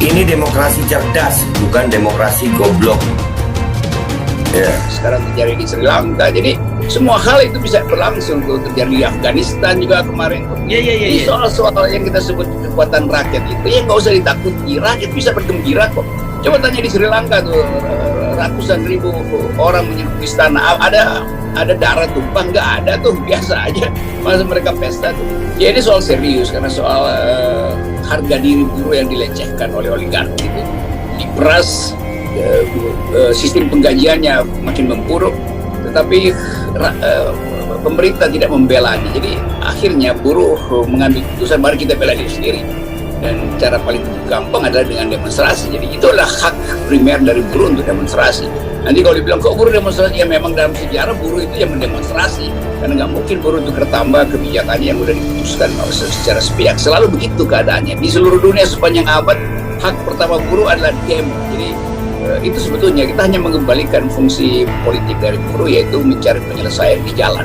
Ini demokrasi cerdas, bukan demokrasi goblok. Ya. Sekarang terjadi di Sri Lanka, jadi semua hal itu bisa berlangsung tuh, terjadi di Afghanistan juga kemarin. Ini soal-soal yang kita sebut kekuatan rakyat itu ya nggak usah ditakuti, rakyat bisa bergembira kok. Coba tanya di Sri Lanka tuh, ratusan ribu orang menyerbu istana, ada darah tumpah? Nggak ada tuh, biasa aja. Masa mereka pesta tuh. Ya ini soal serius, karena soal harga diri buruh yang dilecehkan oleh oligarki itu diperas. Sistem penggajiannya makin memburuk, tetapi pemerintah tidak membelanya. Jadi akhirnya buruh mengambil keputusan, mari kita bela diri sendiri. Dan cara paling gampang adalah dengan demonstrasi. Jadi itulah hak primer dari buruh untuk demonstrasi. Nanti kalau dibilang kok buruh demonstrasi, ya memang dalam sejarah buruh itu yang mendemonstrasi. Karena nggak mungkin buruh itu bertambah kebijakannya yang sudah diputuskan secara sepihak. Selalu begitu keadaannya. Di seluruh dunia sepanjang abad, hak pertama buruh adalah demo. Jadi itu sebetulnya kita hanya mengembalikan fungsi politik dari buruh, yaitu mencari penyelesaian di jalan.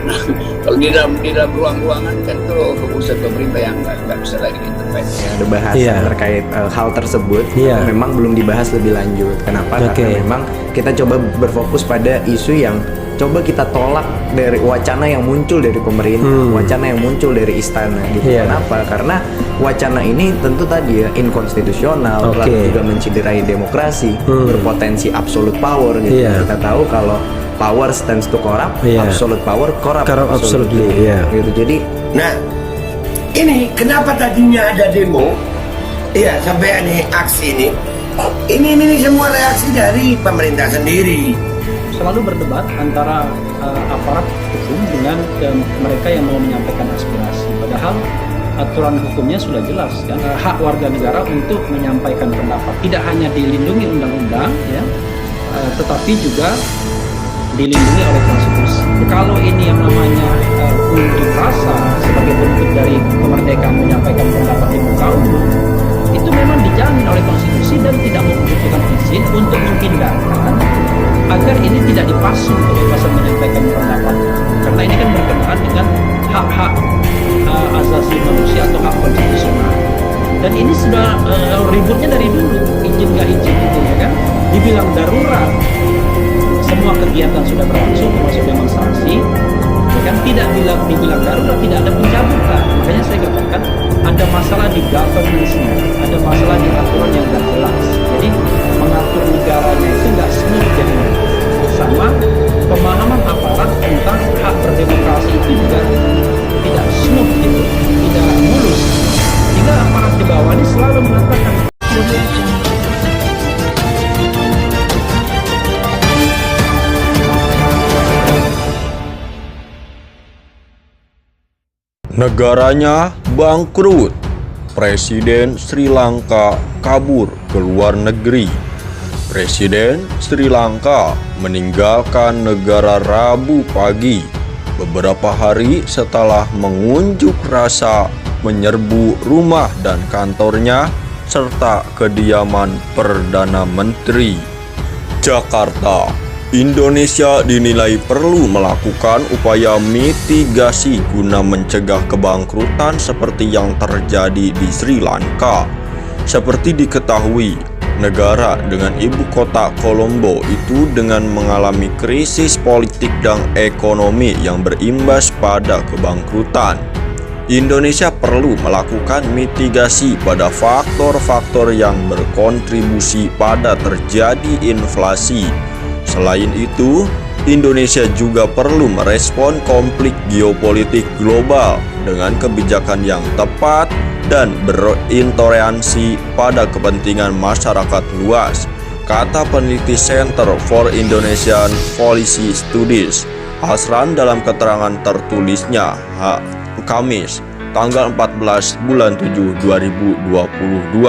Nah, kalau di dalam ruang-ruangan kan itu urusan pemerintah yang nggak bisa lagi diintervensi. Ada bahasan terkait hal tersebut, memang belum dibahas lebih lanjut. Kenapa? Karena memang kita coba berfokus pada isu yang coba kita tolak dari wacana yang muncul dari pemerintah, wacana yang muncul dari istana gitu. Kenapa? Karena wacana ini tentu tadi ya inkonstitusional, lalu juga menciderai demokrasi, berpotensi absolute power gitu. Kita tahu kalau power stands to corrupt, absolute power corrupt absolutely. Gitu. Jadi, nah ini kenapa tadinya ada demo, ya sampai ada aksi ini. Ini semua reaksi dari pemerintah sendiri. Selalu berdebat antara aparat hukum dengan mereka yang mau menyampaikan aspirasi. Padahal aturan hukumnya sudah jelas kan, hak warga negara untuk menyampaikan pendapat tidak hanya dilindungi undang-undang ya, tetapi juga dilindungi oleh konstitusi. Kalau ini yang namanya unjuk rasa sebagai bentuk dari kemerdekaan menyampaikan pendapat di muka umum, itu memang dijamin oleh konstitusi dan tidak membutuhkan izin untuk menghindarkan agar ini tidak dipasung kebebasan menyampaikan pendapat, karena ini kan berkenaan dengan hak-hak asasi manusia atau hak konstitusional. Dan ini sudah ributnya dari dulu, izin nggak izin itu ya kan, dibilang darurat, semua kegiatan sudah berlangsung termasuk demonstrasi, ya kan, tidak dibilang darurat, tidak ada pencabutan. Makanya saya katakan ada masalah di governance-nya, ada masalah di aturan yang nggak jelas. Jadi mengatur negaranya itu nggak smooth jadinya. Sama pemahaman aparat tentang hak berdemokrasi itu juga tidak smooth gitu, tidak mulus. Sehingga aparat di bawah ini selalu mengatakan negaranya bangkrut. Presiden Sri Lanka kabur ke luar negeri. Presiden Sri Lanka meninggalkan negara Rabu pagi, beberapa hari setelah mengunjuk rasa menyerbu rumah dan kantornya serta kediaman Perdana Menteri. Jakarta, Indonesia dinilai perlu melakukan upaya mitigasi guna mencegah kebangkrutan seperti yang terjadi di Sri Lanka. Seperti diketahui, negara dengan ibu kota Colombo itu dengan mengalami krisis politik dan ekonomi yang berimbas pada kebangkrutan. Indonesia perlu melakukan mitigasi pada faktor-faktor yang berkontribusi pada terjadi inflasi. Selain itu, Indonesia juga perlu merespon konflik geopolitik global dengan kebijakan yang tepat dan berintoleransi pada kepentingan masyarakat luas, kata peneliti Center for Indonesian Policy Studies, Hasran dalam keterangan tertulisnya Kamis, tanggal 14 bulan 7 2022.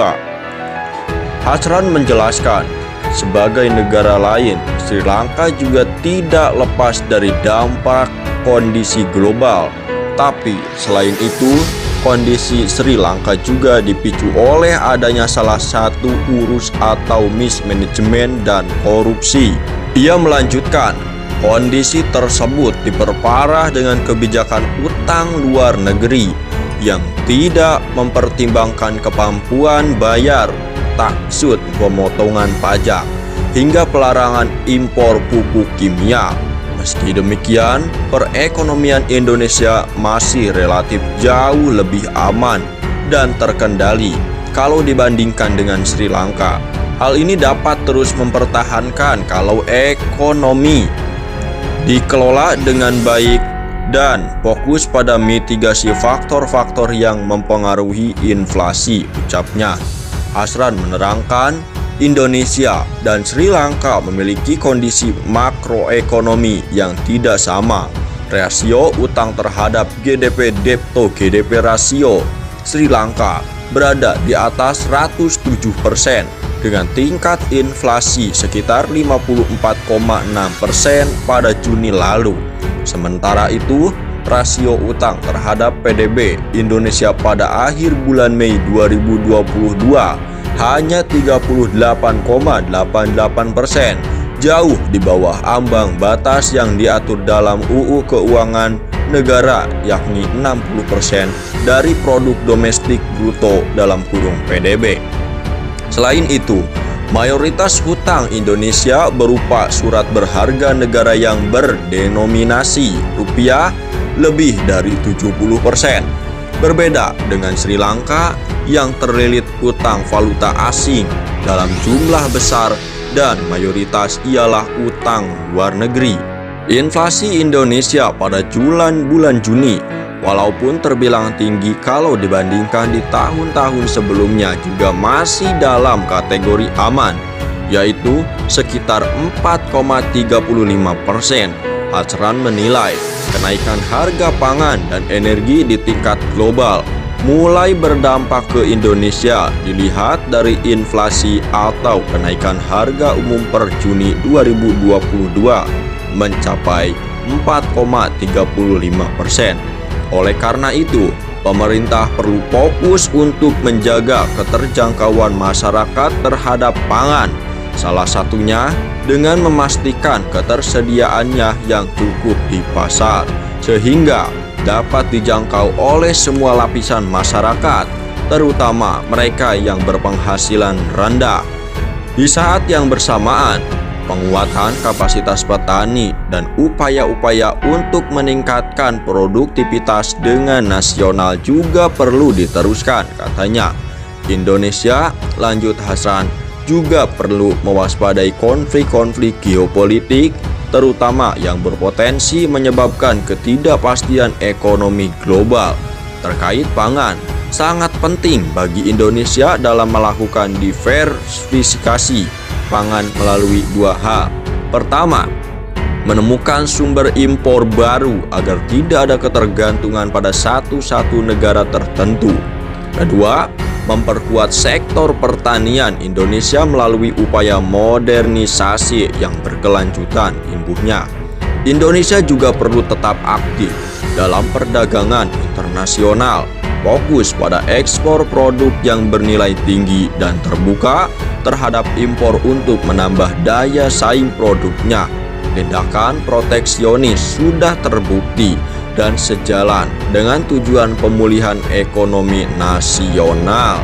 Hasran menjelaskan, sebagai negara lain, Sri Lanka juga tidak lepas dari dampak kondisi global. Tapi selain itu, kondisi Sri Lanka juga dipicu oleh adanya salah satu urus atau mismanagement dan korupsi. Ia melanjutkan, kondisi tersebut diperparah dengan kebijakan utang luar negeri yang tidak mempertimbangkan kemampuan bayar taksud pemotongan pajak, hingga pelarangan impor pupuk kimia. Meski demikian, perekonomian Indonesia masih relatif jauh lebih aman dan terkendali kalau dibandingkan dengan Sri Lanka. Hal ini dapat terus mempertahankan kalau ekonomi dikelola dengan baik dan fokus pada mitigasi faktor-faktor yang mempengaruhi inflasi, ucapnya. Hasran menerangkan, Indonesia dan Sri Lanka memiliki kondisi makroekonomi yang tidak sama. Rasio utang terhadap GDP debto GDP rasio Sri Lanka berada di atas 107% dengan tingkat inflasi sekitar 54,6% pada Juni lalu. Sementara itu, rasio utang terhadap PDB Indonesia pada akhir bulan Mei 2022 hanya 38,88%, jauh di bawah ambang batas yang diatur dalam UU Keuangan Negara, yakni 60% dari produk domestik bruto dalam kurung PDB. Selain itu, mayoritas hutang Indonesia berupa surat berharga negara yang berdenominasi rupiah lebih dari 70%. Berbeda dengan Sri Lanka yang terlilit hutang valuta asing dalam jumlah besar dan mayoritas ialah utang luar negeri. Inflasi Indonesia pada bulan Juni, walaupun terbilang tinggi kalau dibandingkan di tahun-tahun sebelumnya, juga masih dalam kategori aman, yaitu sekitar 4,35%. Hasran menilai kenaikan harga pangan dan energi di tingkat global mulai berdampak ke Indonesia dilihat dari inflasi atau kenaikan harga umum per Juni 2022 mencapai 4,35%. Oleh karena itu, pemerintah perlu fokus untuk menjaga keterjangkauan masyarakat terhadap pangan, salah satunya dengan memastikan ketersediaannya yang cukup di pasar, sehingga dapat dijangkau oleh semua lapisan masyarakat, terutama mereka yang berpenghasilan rendah. Di saat yang bersamaan, penguatan kapasitas petani dan upaya-upaya untuk meningkatkan produktivitas dengan nasional juga perlu diteruskan, katanya. Indonesia, lanjut Hasran, juga perlu mewaspadai konflik-konflik geopolitik, terutama yang berpotensi menyebabkan ketidakpastian ekonomi global. Terkait pangan, sangat penting bagi Indonesia dalam melakukan diversifikasi pangan melalui 2 hal. Pertama, menemukan sumber impor baru agar tidak ada ketergantungan pada satu negara tertentu. Kedua, memperkuat sektor pertanian Indonesia melalui upaya modernisasi yang berkelanjutan, imbuhnya. Indonesia juga perlu tetap aktif dalam perdagangan internasional, fokus pada ekspor produk yang bernilai tinggi dan terbuka terhadap impor untuk menambah daya saing produknya. Tindakan proteksionis sudah terbukti dan sejalan dengan tujuan pemulihan ekonomi nasional.